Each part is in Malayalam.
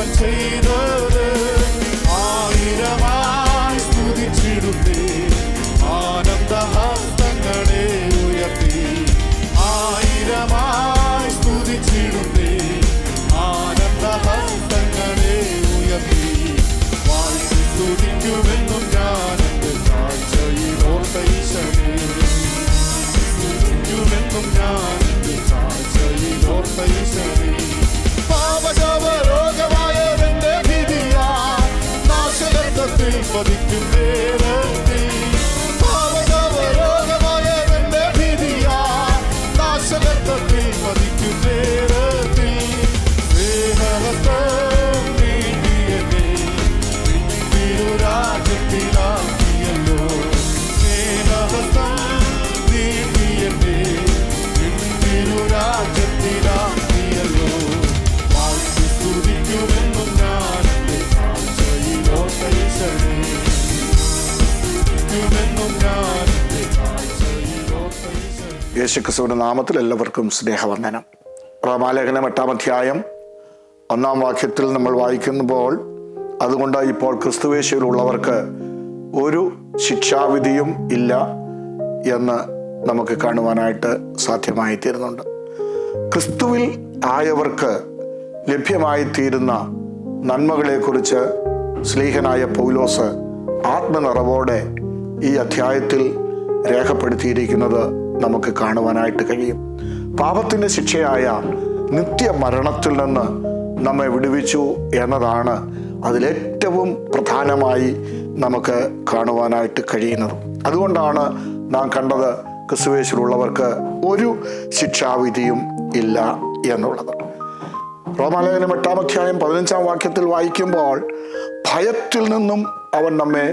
അവൻ ചെയ്തത് ആയിരമായി സ്തുതിച്ചിടുന്നേ. ആനന്ദഹസ്തങ്ങളെ ഉയർത്തി ആയിരമായി സ്തുതിച്ചിടുന്നേ. ആനന്ദഹസ്തങ്ങളെ ഉയർത്തി വാഴ്ത്തി സ്തുതിക്കുമെന്നും ഞാൻ എൻ്റെ താഴ്ചയിലോർത്ത ഈശനെ. സ്തുതിക്കുമെന്നും ഞാൻ എൻ്റെ താഴ്ചയിലോർത്ത ഈശനെ. പാപശാപരോഗമായവന്റെ ഭീതിയാ നാശഗന്ധത്തിൽ പതിക്കും നേരത്തിൽ. പാപശാപരോഗമായവന്റെ ഭീതിയാ നാശഗന്ധത്തിൽ പതിക്കും നേരത്തിൽ. സ്നേഹഹസ്തം നീട്ടിയെന്നെ തിരുരാജ്യത്തിലാക്കിയല്ലോ. സ്നേഹഹസ്തം നീട്ടിയെന്നെ തിരുരാജ്യത്തിലാക്കിയല്ലോ. സ്തുതിക്കുമെന്നും ഞാൻ എൻ്റെ താഴ്ചയിലോർത്ത ഈശനെ. സ്തുതിക്കുമെന്നും ഞാൻ എൻ്റെ താഴ്ചയിലോർത്ത ഈശനെ. യേശുക്രിസ്തുവിന്റെ നാമത്തിൽ എല്ലാവർക്കും സ്നേഹവന്ദനം. റോമാലേഖനം 8-ാം അധ്യായം 1-ാം വാക്യത്തിൽ നമ്മൾ വായിക്കുമ്പോൾ, അതുകൊണ്ട് ഇപ്പോൾ ക്രിസ്തുയേശുവിലുള്ളവർക്ക് ഒരു ശിക്ഷാവിധിയും ഇല്ല എന്ന് നമുക്ക് കാണുവാനായിട്ട് സാധ്യമായി തീരുന്നുണ്ട്. ക്രിസ്തുവിൽ ആയവർക്ക് ലഭ്യമായി തീരുന്ന നന്മകളെക്കുറിച്ച് ശ്ലീഹനായ പൗലോസ് ആത്മനിറവോടെ ഈ അധ്യായത്തിൽ രേഖപ്പെടുത്തിയിരിക്കുന്നത് നമുക്ക് കാണുവാനായിട്ട് കഴിയും. പാപത്തിൻ്റെ ശിക്ഷയായ നിത്യമരണത്തിൽ നിന്ന് നമ്മെ വിടുവിച്ചു എന്നതാണ് അതിലേറ്റവും പ്രധാനമായി നമുക്ക് കാണുവാനായിട്ട് കഴിയുന്നത്. അതുകൊണ്ടാണ് നാം കണ്ടത് ക്രിസ്തുയേശുവിലുള്ളവർക്ക് ഒരു ശിക്ഷാവിധിയും ഇല്ല എന്നുള്ളത്. റോമാലേഖനം 8-ാം അധ്യായം 15-ാം വാക്യത്തിൽ വായിക്കുമ്പോൾ, ഭയത്തിൽ നിന്നും അവൻ നമ്മെ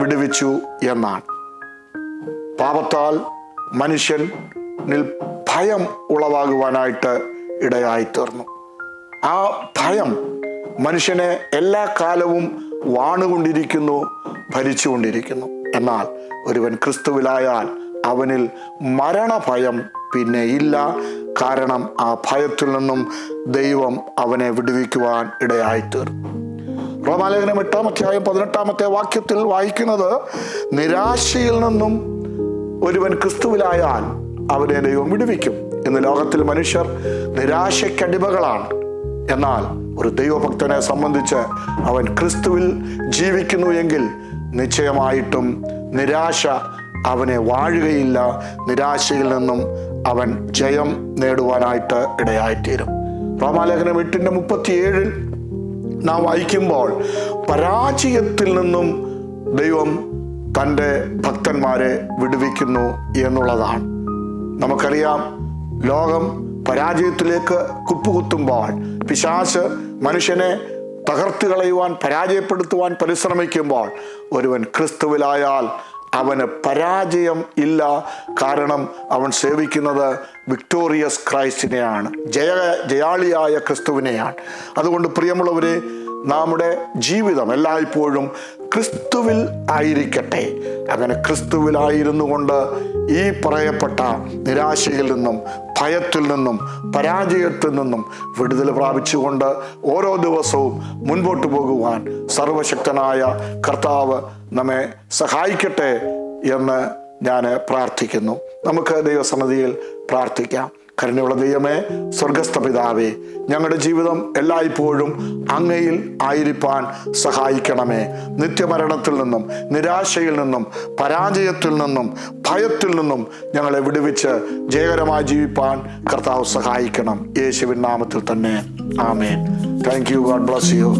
വിടുവിച്ചു എന്നാണ്. പാപത്താൽ മനുഷ്യനിൽ ഭയം ഉളവാകുവാനായിട്ട് ഇടയായി തീർന്നു. ആ ഭയം മനുഷ്യനെ എല്ലാ കാലവും വാണുകൊണ്ടിരിക്കുന്നു, ഭരിച്ചുകൊണ്ടിരിക്കുന്നു. എന്നാൽ ഒരുവൻ ക്രിസ്തുവിലായാൽ അവനിൽ മരണഭയം പിന്നെ ഇല്ല. കാരണം ആ ഭയത്തിൽ നിന്നും ദൈവം അവനെ വിടുവിക്കുവാൻ ഇടയായിത്തീർന്നു. റോമാലേഖനം 8-ാം അധ്യായം 18-ാമത്തെ വാക്യത്തിൽ വായിക്കുന്നത്, നിരാശയിൽ നിന്നും ഒരുവൻ ക്രിസ്തുവിലായാൽ അവനെ ദൈവം വിടുവിക്കും. ഇന്ന് ലോകത്തിൽ മനുഷ്യർ നിരാശയ്ക്കടിമകളാണ്. എന്നാൽ ഒരു ദൈവഭക്തനെ സംബന്ധിച്ച് അവൻ ക്രിസ്തുവിൽ ജീവിക്കുന്നു എങ്കിൽ നിശ്ചയമായിട്ടും നിരാശ അവനെ വാഴുകയില്ല. നിരാശയിൽ നിന്നും അവൻ ജയം നേടുവാനായിട്ട് ഇടയായിത്തീരും. റോമാലേഖനം 8:37 നാം വായിക്കുമ്പോൾ, പരാജയത്തിൽ നിന്നും ദൈവം തൻ്റെ ഭക്തന്മാരെ വിടുവിക്കുന്നു എന്നുള്ളതാണ്. നമുക്കറിയാം, ലോകം പരാജയത്തിലേക്ക് കുപ്പുകുത്തുമ്പോൾ, പിശാച് മനുഷ്യനെ തകർത്ത് കളയുവാൻ, പരാജയപ്പെടുത്തുവാൻ പരിശ്രമിക്കുമ്പോൾ, ഒരുവൻ ക്രിസ്തുവിലായാൽ അവന് പരാജയം ഇല്ല. കാരണം അവൻ സേവിക്കുന്നത് വിക്ടോറിയസ് ക്രൈസ്റ്റിനെയാണ്, ജയാളിയായ ക്രിസ്തുവിനെയാണ്. അതുകൊണ്ട് പ്രിയമുള്ളവരെ, നമ്മുടെ ജീവിതം എല്ലായ്പ്പോഴും ക്രിസ്തുവിൽ ആയിരിക്കട്ടെ. അങ്ങനെ ക്രിസ്തുവിലായിരുന്നു കൊണ്ട് ഈ പറയപ്പെട്ട നിരാശയിൽ നിന്നും, ഭയത്തിൽ നിന്നും, പരാജയത്തിൽ നിന്നും വിടുതൽ പ്രാപിച്ചുകൊണ്ട് ഓരോ ദിവസവും മുൻപോട്ട് പോകുവാൻ സർവശക്തനായ കർത്താവ് നമ്മെ സഹായിക്കട്ടെ എന്ന് ഞാൻ പ്രാർത്ഥിക്കുന്നു. നമുക്ക് ദൈവസന്നിധിയിൽ പ്രാർത്ഥിക്കാം. കരുണയുള്ള ദൈവമേ, സ്വർഗസ്ഥ പിതാവേ, ഞങ്ങളുടെ ജീവിതം എല്ലായ്പ്പോഴും അങ്ങയിൽ ആയിരിക്കാൻ സഹായിക്കണമേ. നിത്യമരണത്തിൽ നിന്നും, നിരാശയിൽ നിന്നും, പരാജയത്തിൽ നിന്നും, ഭയത്തിൽ നിന്നും ഞങ്ങളെ വിടുവിച്ച് ജയകരമായി ജീവിപ്പാൻ കർത്താവ് സഹായിക്കണം. യേശുവിൻ നാമത്തിൽ തന്നെ ആമേൻ. Thank you. God bless U.